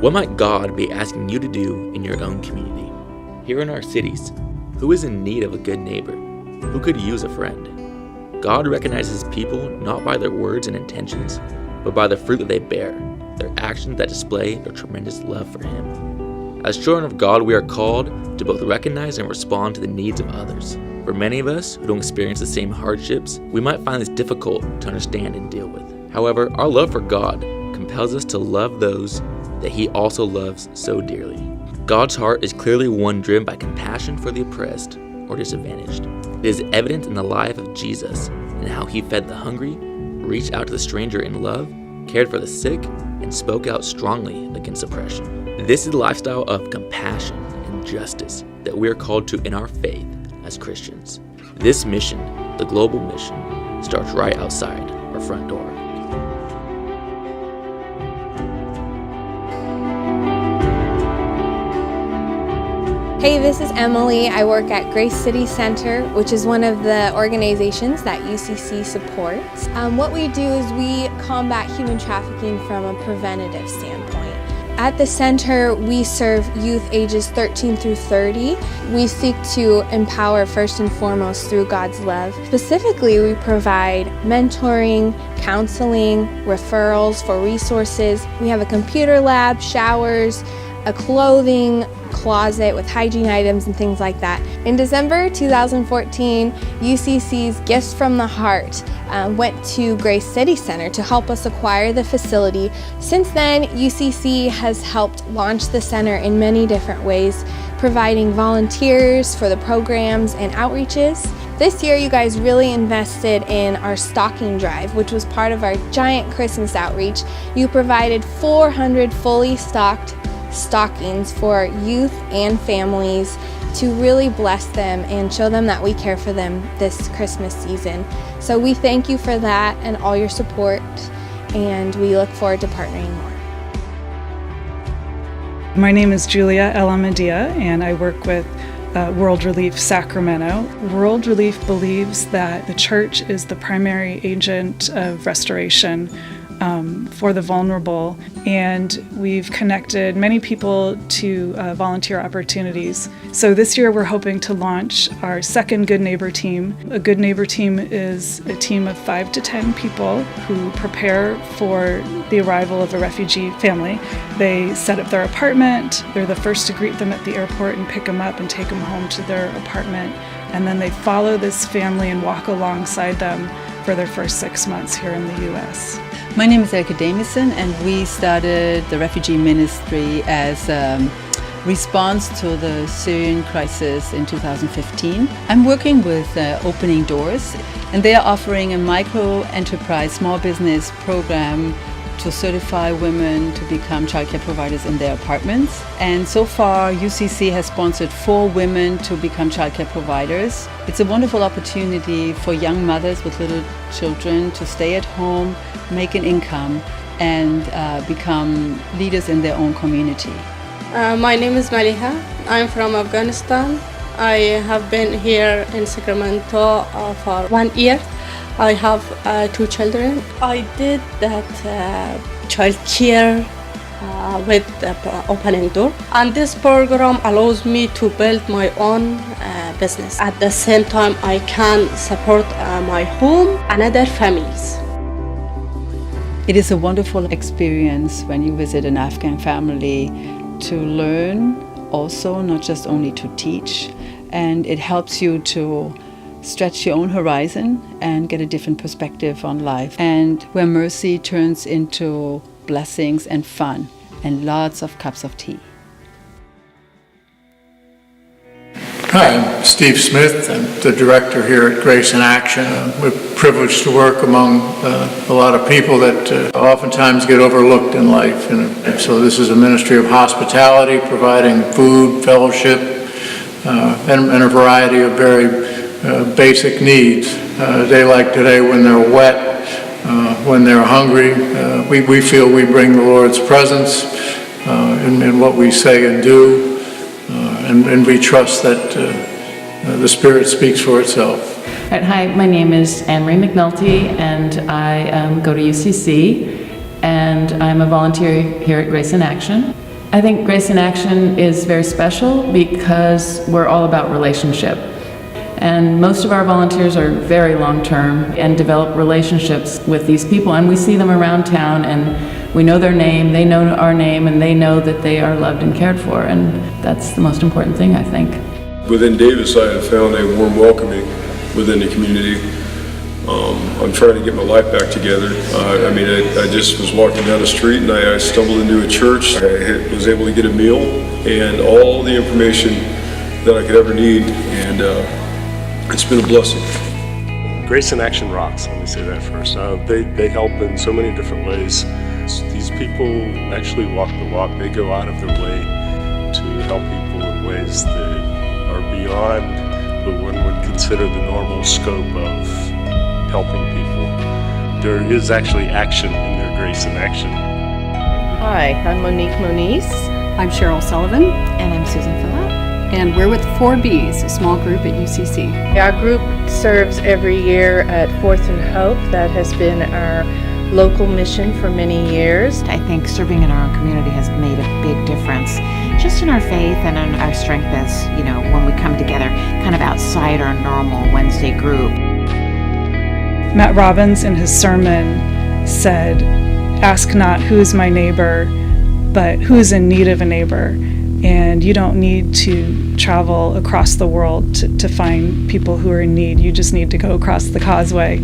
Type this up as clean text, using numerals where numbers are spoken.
What might God be asking you to do in your own community? Here in our cities, who is in need of a good neighbor? Who could use a friend? God recognizes people not by their words and intentions, but by the fruit that they bear, their actions that display their tremendous love for Him. As children of God, we are called to both recognize and respond to the needs of others. For many of us who don't experience the same hardships, we might find this difficult to understand and deal with. However, our love for God compels us to love those that He also loves so dearly. God's heart is clearly one driven by compassion for the oppressed or disadvantaged. It is evident in the life of Jesus and how He fed the hungry, reached out to the stranger in love, cared for the sick, and spoke out strongly against oppression. This is the lifestyle of compassion and justice that we are called to in our faith as Christians. This mission, the global mission, starts right outside our front door. Hey, this is Emily. I work at Grace City Center, which is one of the organizations that UCC supports. What we do is we combat human trafficking from a preventative standpoint. At the center, we serve youth ages 13 through 30. We seek to empower first and foremost through God's love. Specifically, we provide mentoring, counseling, referrals for resources. We have a computer lab, showers, a clothing closet with hygiene items and things like that. In December 2014, UCC's Gifts from the Heart went to Grace City Center to help us acquire the facility. Since then, UCC has helped launch the center in many different ways, providing volunteers for the programs and outreaches. This year, you guys really invested in our stocking drive, which was part of our giant Christmas outreach. You provided 400 fully stocked stockings for youth and families to really bless them and show them that we care for them this Christmas season. So we thank you for that and all your support, and we look forward to partnering more. My name is Julia Elamadia, and I work with World Relief Sacramento. World Relief believes that the church is the primary agent of restoration for the vulnerable, and we've connected many people to volunteer opportunities. So this year we're hoping to launch our second Good Neighbor team. A Good Neighbor team is a team of 5 to 10 people who prepare for the arrival of a refugee family. They set up their apartment, they're the first to greet them at the airport and pick them up and take them home to their apartment, and then they follow this family and walk alongside them for their first 6 months here in the U.S. My name is Elke Damison, and we started the refugee ministry as a response to the Syrian crisis in 2015. I'm working with Opening Doors, and they are offering a micro-enterprise small business program to certify women to become childcare providers in their apartments. And so far, UCC has sponsored 4 women to become childcare providers. It's a wonderful opportunity for young mothers with little children to stay at home, make an income, and become leaders in their own community. My name is Maliha. I'm from Afghanistan. I have been here in Sacramento for 1 year. I have 2 children. I did that child care with Opening Door, and this program allows me to build my own business. At the same time, I can support my home and other families. It is a wonderful experience when you visit an Afghan family to learn also, not just only to teach, and it helps you to stretch your own horizon and get a different perspective on life, and where mercy turns into blessings and fun and lots of cups of tea. Hi, I'm Steve Smith. I'm the director here at Grace in Action. We're privileged to work among a lot of people that oftentimes get overlooked in life. And so this is a ministry of hospitality, providing food, fellowship, and a variety of very basic needs. A day like today, when they're wet, when they're hungry, we feel we bring the Lord's presence in what we say and do, and we trust that the Spirit speaks for itself. Hi, my name is Anne-Marie McNulty, and I go to UCC, and I'm a volunteer here at Grace in Action. I think Grace in Action is very special because we're all about relationship. And most of our volunteers are very long-term and develop relationships with these people, and we see them around town and we know their name, they know our name, and they know that they are loved and cared for, and that's the most important thing, I think. Within Davis, I have found a warm welcoming within the community. I'm trying to get my life back together. I just was walking down the street and I stumbled into a church. I was able to get a meal and all the information that I could ever need, and it's been a blessing. Grace in Action rocks, let me say that first. They help in so many different ways. These people actually walk the walk. They go out of their way to help people in ways that are beyond what one would consider the normal scope of helping people. There is actually action in their Grace in Action. Hi, I'm Monique Moniz. I'm Cheryl Sullivan. And I'm Susan Phillip. And we're with 4Bs, a small group at UCC. Our group serves every year at Fourth and Hope. That has been our local mission for many years. I think serving in our own community has made a big difference, just in our faith and in our strength as, when we come together kind of outside our normal Wednesday group. Matt Robbins in his sermon said, "Ask not who's my neighbor, but who's in need of a neighbor." And you don't need to travel across the world to find people who are in need. You just need to go across the causeway